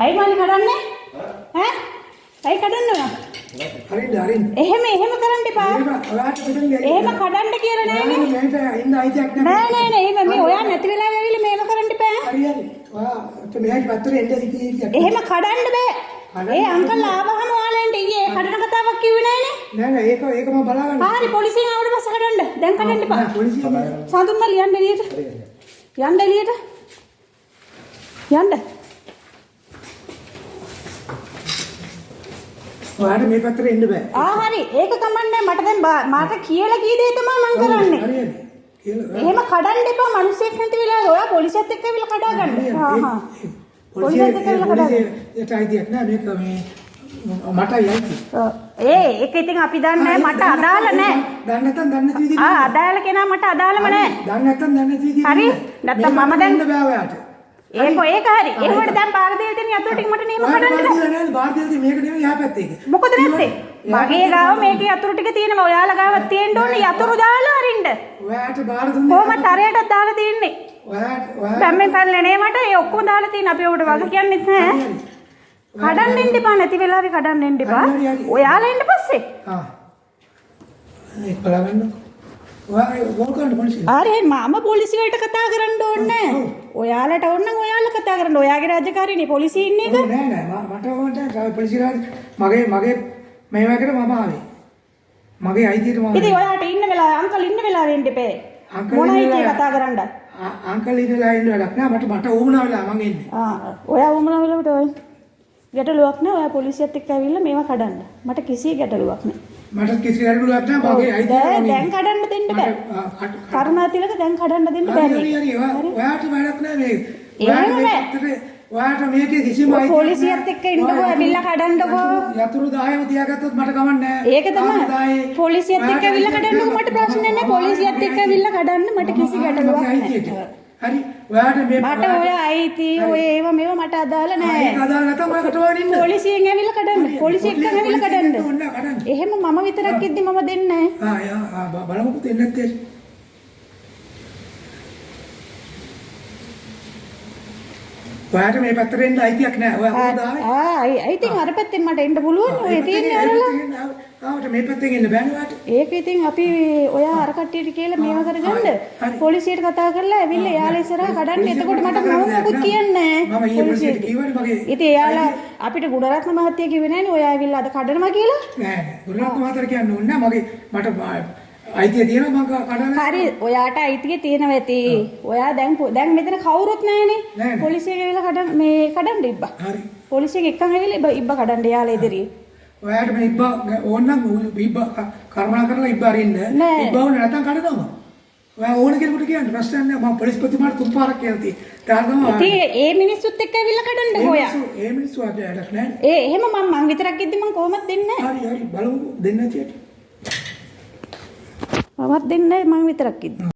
අයි මාළි කඩන්නේ? ඈ? අයි කඩන්න ඕන. හරිද? එහෙම කරන්න එපා. එහෙම කඩන්න කියලා නෑනේ. නෑ. එහෙම මේ ඔයා නැති වෙලාවෙ ඇවිල්ලා මේව කරන්න එපා. හරි. ඔයා මෙහෙට පත්තරේ එන්න සිටියේ. එහෙම කඩන්න බෑ. ඒ අංකල් ආවහම ඔයාලෙන්ට ඊයේ කඩන කතාවක් කිව්වේ නෑනේ. නෑ ඒක මම බලාගන්න. හරි පොලිසියෙන් ආවට පස්සේ කඩන්න. දැන් කඩන්න එපා. පොලිසිය සඳුන් මල්ලි යන්න එළියට. යන්න එළියට. යන්න. ඔයාට මේ පැත්තට එන්න බෑ. හරි. ඒක කමන්නේ මට දැන් මට කියලා කී දේ තමයි මම කරන්නේ. හරියද? කියලා. එහෙම කඩන්න එපා. මිනිස්සෙක් නැති වෙලාවේ ඔයා පොලිසියත් එක්ක ඇවිල්ලා කඩා ගන්න. පොලිසියත් එක්ක ඇවිල්ලා කඩා ගන්න. ඒට අයිතියක් නෑ මේක මේ මටයි අයිති. ඒක ඉතින් අපි දන්නේ මට අදාළ නෑ. දන්නේ නැත්නම් දන්නේ නැති විදිහට. අදාළ කෙනා මට අදාළම නෑ. දන්නේ නැත්නම් දන්නේ නැති විදිහට. හරි. නැත්නම් මම දැන් බෑ ඔයාට. ඒක හරි. ඒකට දැන් බාර දෙන්න තියෙන යතුරු ටික මට නේම කඩන්න බෑ. බාර දෙන්න මේක නෙමෙයි යා පැත්තේ. මොකද නැත්තේ? මගේ ගාව මේකේ යතුරු ටික තියෙනවා. ඔයාලා ගාවත් තියෙන්න ඕනේ යතුරු දාලා අරින්න. ඔයාට බාර දුන්නේ කොහොමද තරයටත් දාලා තින්නේ? ඔයාට දැන් මේ පැල්ලේ නේ මට ඒ ඔක්කොම දාලා තියෙන. අපි ඔබට වග කියන්නෙත් නෑ. කඩන්න එන්න එපා. නැති වෙලාවේ කඩන්න එන්න එපා. ඔයාලා එන්න පස්සේ. ඒක බලන්න. ඔයා පොලිසිය. හරි මම පොලිසියට කතා කරන්න ඕනේ නෑ. ඔයාලට ඕන නම් ඔයාලා කතා කරන්න. ඔයාගේ රාජකාරියනේ පොලිසිය ඉන්නේ එක. නෑ මට ඕනට පොලිසිය මගේ මේ වගේට මම ආවේ. මගේ අයිතියට මම. ඉතින් ඔයාට ඉන්න වෙලාව අංකල් ඉන්න වෙලාවෙ එන්න එපේ. මොන අයිතිය කතා කරන්නද? අංකල් ඉන්නලා ඉන්න වැඩක් නෑ. මට ඕමනා වෙලා මං එන්නේ. ඔයා ඕමනා වෙලාවට ඔය ගැටලුවක් නෑ. ඔයා පොලිසියත් එක්ක ඇවිල්ලා මේවා කඩන්න. මට කිසි ගැටලුවක් නෑ. මට කිසි ගැටලුවක් නෑ. මගේ අයිතිය දැන් කඩන්න දෙන්න බෑ. කරුණාතිලක දැන් කඩන්න දෙන්න බෑ. හරි ඔයාට වැඩක් නෑ මේ. ඔයාට මේකේ කිසිම අයිතියක් නෑ. පොලිසියත් එක්ක ඉන්නකෝ ඇවිල්ලා කඩන්නකෝ. යතුරු 10ම තියාගත්තොත් මට කමක් නෑ. ඒක තමයි. පොලිසියත් එක්ක ඇවිල්ලා කඩන්නකෝ මට ප්‍රශ්න නෑ. පොලිසියත් එක්ක ඇවිල්ලා කඩන්න මට කිසි ගැටලුවක් නෑ. හරි ඔයාට මේ මට ඔය අයිති ඔය ඒව මේව මට අදාළ නෑ. ඒක අදාළ නැත්නම් ඔය කටවගෙන ඉන්න. පොලිසියෙන් ඇවිල්ලා කඩන්න. පොලිසිය එක්කම ඇවිල්ලා කඩන්න. එහෙම මම විතරක් ඉද්දි මම දෙන්නේ නෑ. බලමුකෝ දෙන්නේ නැත්තේ. ඔයාට මේ පැත්තට එන්න අයිතියක් නෑ. ඔයා හොදායි. ඉතින් අර පැත්තෙන් මට එන්න පුළුවන්. ඔය තියෙන්නේ අරලා. මේ පැත්තෙන් එන්න බෑනේ ඔයාට. ඒක ඉතින් අපි ඔයා අර කට්ටියට කියලා මේව කරගන්න. පොලිසියට කතා කරලා ඇවිල්ලා එයාලා ඉස්සරහා කඩන්න. එතකොට මට මොකුත් කියන්නේ නෑ. මම ඊයේ පොලිසියට කිව්වනේ මගේ. ඉතින් එයාලා අපිට ගුණරත්න මහත්තයා කිව්වේ නෑනේ ඔයා ඇවිල්ලා අද කඩනවා කියලා. නෑ. ගුණරත්න මහත්තයා කියන්න ඕනේ නෑ. මට අයිතිය තියෙනවා මම කඩන්න. හරි ඔයාට අයිතිය තියෙනවා ඇති. ඔයා දැන් මෙතන කවුරුත් නැහැනේ. පොලිසියෙන් ඇවිල්ලා කඩන්න ඉබ්බා. හරි. පොලිසියෙන් එක්කන් ඇවිල්ලා ඉබ්බා කඩන්න යාලා ඉදිරියේ. ඔයාට මේ ඉබ්බා ඕනනම් ඉබ්බා කරුණා කරලා ඉබ්බා අරින්න. ඉබ්බා ඕනේ නැත්නම් කඩනවා. ඔයා ඕන කෙනෙකුට කියන්න ප්‍රශ්නයක් නෑ. මම පොලිස්පතිතුමාට තුන් පාරක් කියලා තියෙනවා. ඉතින් ඒ මිනිස්සුත් එක්ක ඇවිල්ලා කඩන්න ඔයා. ඒ මිනිස්සු වැඩක් නෑ. එහෙම මං විතරක් ඉද්දි මං කොහොමද දෙන්නේ? හරි බලමු දෙන්න ඇටියට. මමත් දෙන්නේ මං විතරක් ඉද්දි.